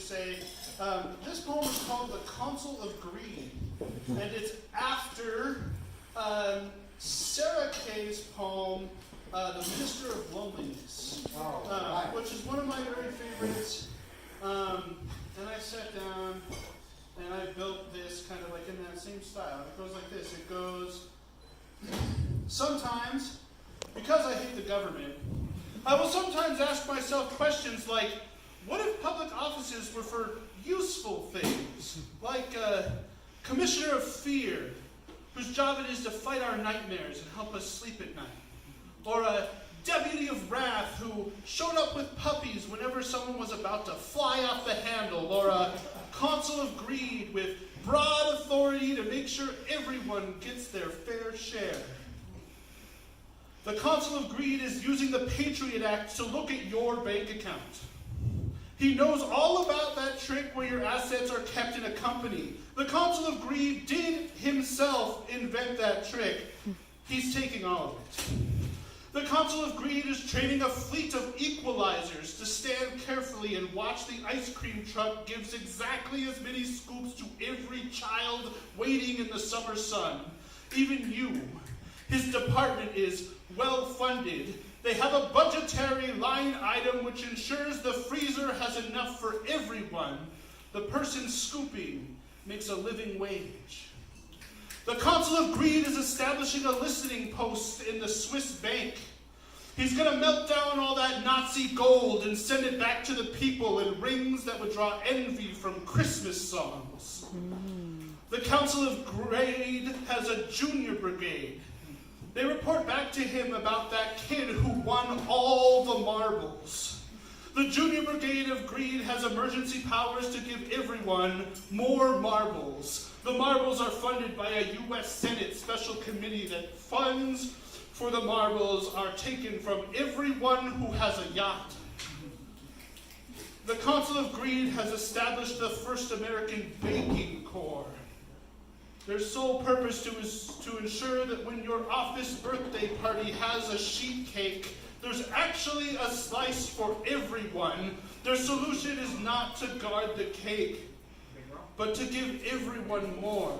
say. This poem is called The Consul of Greed, and it's after Sarah Kay's poem, The Minister of Loneliness, which is one of my very favorites. And I sat down and I built this kind of like in that same style. It goes like this. It goes, sometimes, because I hate the government, I will sometimes ask myself questions like, what if public offices were for useful things? Like a commissioner of fear, whose job it is to fight our nightmares and help us sleep at night. Or a deputy of wrath who showed up with puppies whenever someone was about to fly off the handle. Or a consul of greed with broad authority to make sure everyone gets their fair share. The consul of greed is using the Patriot Act to look at your bank account. He knows all about that trick where your assets are kept in a company. The consul of greed did himself invent that trick. He's taking all of it. The consul of greed is training a fleet of equalizers to stand carefully and watch the ice cream truck gives exactly as many scoops to every child waiting in the summer sun. Even you. His department is well funded. They have a budgetary line item which ensures the freezer has enough for everyone. The person scooping makes a living wage. The consul of greed is establishing a listening post in the Swiss bank. He's going to melt down all that Nazi gold and send it back to the people in rings that would draw envy from Christmas songs. The consul of greed has a junior brigade. They report back to him about that kid who won all the marbles. The Junior Brigade of Greed has emergency powers to give everyone more marbles. The marbles are funded by a U.S. Senate special committee that funds for the marbles are taken from everyone who has a yacht. The Consul of Greed has established the first American Baking Corps. Their sole purpose is to ensure that when your office birthday party has a sheet cake, there's actually a slice for everyone. Their solution is not to guard the cake, but to give everyone more.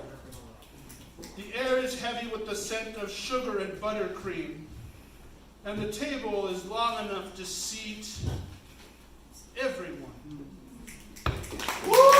The air is heavy with the scent of sugar and buttercream, and the table is long enough to seat everyone. Woo!